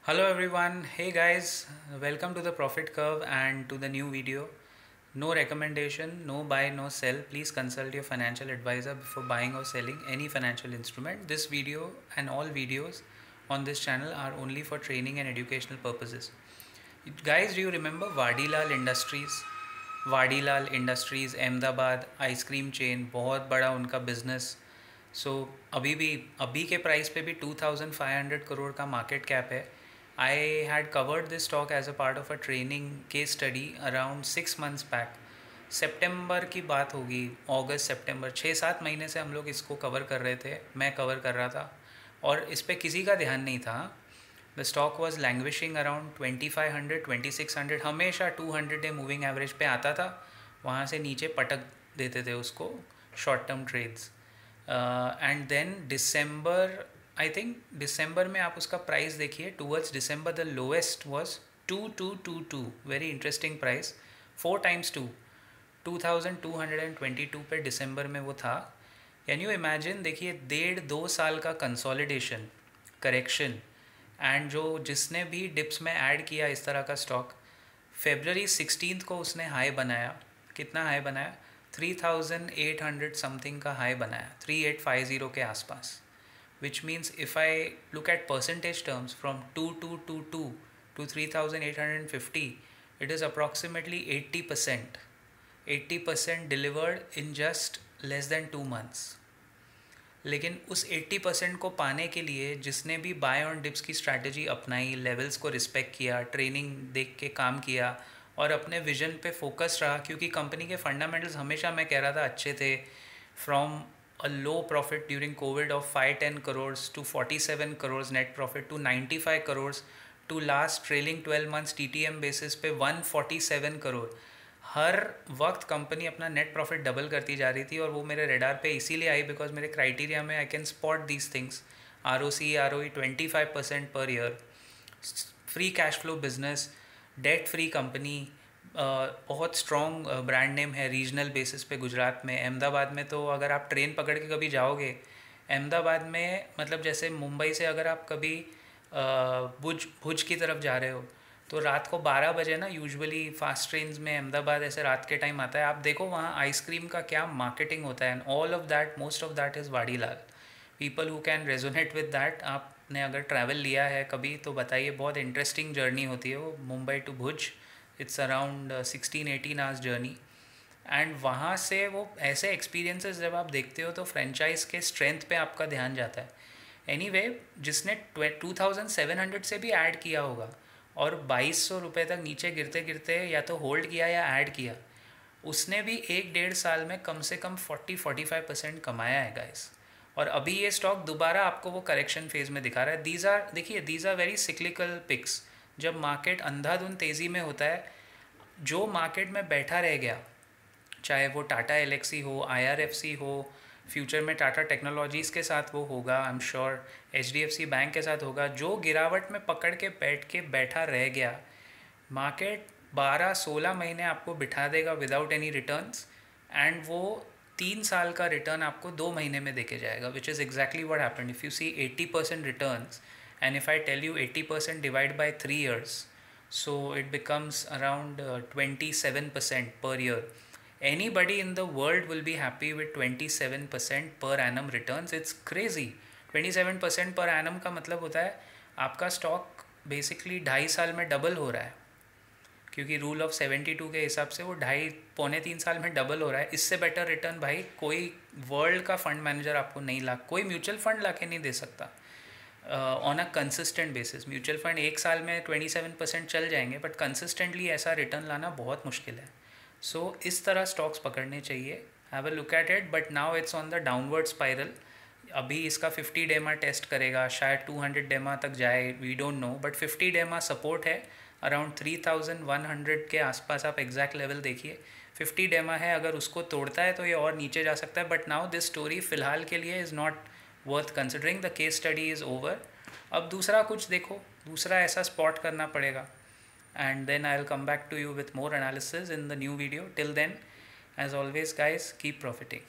Hello everyone. Hey guys, welcome to the Profit Curve and to the new video. No recommendation, no buy, no sell. Please consult your financial advisor before buying or selling any financial instrument. This video and all videos on this channel are only for training and educational purposes. Guys, do you remember Vadilal Industries? Vadilal industries Ahmedabad ice cream chain बहुत बड़ा उनका business. अभी के price पे भी 2500 करोड़ का market cap है। I had covered this stock as a part of a training case study around 6 months back. सितंबर की बात होगी, अगस्त सितंबर, 6-7 महीने से हम लोग इसको कवर कर रहे थे, मैं कवर कर रहा था और इस पर किसी का ध्यान नहीं था। The stock was languishing around 2500 2600, हमेशा 200 डे मूविंग एवरेज पे आता था, वहाँ से नीचे पटक देते थे उसको short term trades. And then December, I think दिसंबर में आप उसका प्राइस देखिए, towards December the lowest was 2222, very interesting price, 4 x 2 2222 पे दिसंबर में वो था। कैन यू इमेजिन, देखिए 1.5-2 साल का कंसोलिडेशन, करेक्शन, एंड जिसने भी डिप्स में ऐड किया इस तरह का स्टॉक, February 16 को उसने हाई बनाया। कितना हाई बनाया? 3800 समथिंग का हाई बनाया, 3850 के आसपास। Which means if I look at percentage terms from 2222 to 3850, it is approximately 80%. 80% delivered in just less than 2 months. लेकिन उस 80% को पाने के लिए जिसने भी बाय ऑन डिप्स की स्ट्रैटेजी अपनाई, लेवल्स को रिस्पेक्ट किया, ट्रेनिंग देख के काम किया और अपने विजन पे फोकस रहा, क्योंकि कंपनी के फंडामेंटल्स हमेशा मैं कह रहा था अच्छे थे। From a low profit during covid of 5-10 crore to 47 crore net profit to 95 crore to last trailing 12 months TTM basis पे 147 करोड़। हर वक्त कंपनी अपना नेट प्रॉफिट डबल करती जा रही थी और वो मेरे रेडार पे इसीलिए आई बिकॉज मेरे क्राइटेरिया में I can spot these things. ROE 25% per year, free cash flow business, debt free company, बहुत स्ट्रॉन्ग ब्रांड नेम है रीजनल बेसिस पे गुजरात में। अहमदाबाद में तो अगर आप ट्रेन पकड़ के कभी जाओगे, अहमदाबाद में मतलब जैसे मुंबई से अगर आप कभी भुज की तरफ जा रहे हो तो रात को 12 बजे ना, यूजुअली फास्ट ट्रेन्स में अहमदाबाद ऐसे रात के टाइम आता है, आप देखो वहाँ आइसक्रीम का क्या मार्केटिंग होता है। And all of that, most of that is Vadilal. People who can resonate with that, आपने अगर ट्रैवल लिया है कभी तो बताइए, बहुत इंटरेस्टिंग जर्नी होती है वो Mumbai to Bhuj. It's around 16-18 hours journey. And वहाँ से वो ऐसे एक्सपीरियंसेस जब आप देखते हो तो फ्रेंचाइज के स्ट्रेंथ पे आपका ध्यान जाता है। एनीवे, जिसने 2700 से भी ऐड किया होगा और 2200 रुपये तक नीचे गिरते गिरते या तो होल्ड किया या ऐड किया, उसने भी 1-1.5 साल में कम से कम 40-45% कमाया है गाइस। और अभी ये स्टॉक दोबारा आपको वो करेक्शन फेज में दिखा रहा है। These are very cyclical picks. जब मार्केट अंधाधुंध तेज़ी में होता है, जो मार्केट में बैठा रह गया, चाहे वो टाटा एलेक्सी हो, IRFC हो, फ्यूचर में टाटा टेक्नोलॉजीज़ के साथ वो होगा, I am sure HDFC bank के साथ होगा, जो गिरावट में पकड़ के बैठा रह गया, मार्केट 12-16 महीने आपको बिठा देगा विदाउट एनी रिटर्न्स, एंड वो 3 साल का रिटर्न आपको 2 महीने में देके जाएगा, which is exactly what happened. If you see 80% returns and if I tell you 80% divide by 3 years, so it becomes around 27% per year. Anybody in the world will be happy with 27% per annum returns. It's crazy. 27% per annum का मतलब होता है आपका stock basically 2.5 साल में double हो रहा है, क्योंकि रूल ऑफ 72 के हिसाब से वो 2.5-3 साल में डबल हो रहा है। इससे बेटर रिटर्न भाई कोई वर्ल्ड का फंड मैनेजर आपको नहीं ला, कोई म्यूचुअल फंड ला के नहीं दे सकता on a consistent basis. Mutual fund 1 साल में 27% चल जाएंगे, बट कंसिस्टेंटली ऐसा रिटर्न लाना बहुत मुश्किल है। सो इस तरह स्टॉक्स पकड़ने चाहिए। Have a look at it, but now it's on the downward spiral. अभी इसका 50 डेमा टेस्ट करेगा, शायद 200 डेमा तक जाए, वी डोंट नो, बट 50 डेमा सपोर्ट है अराउंड 3100 के आसपास। आप एग्जैक्ट लेवल देखिए, 50 डेमा है, अगर उसको तोड़ता है तो ये और नीचे जा सकता है। बट नाउ दिस स्टोरी फ़िलहाल के लिए is not worth considering, the case study is over. अब दूसरा कुछ देखो, दूसरा ऐसा स्पॉट करना पड़ेगा, and then I'll come back to you with more analysis in the new video. Till then, as always guys, keep profiting.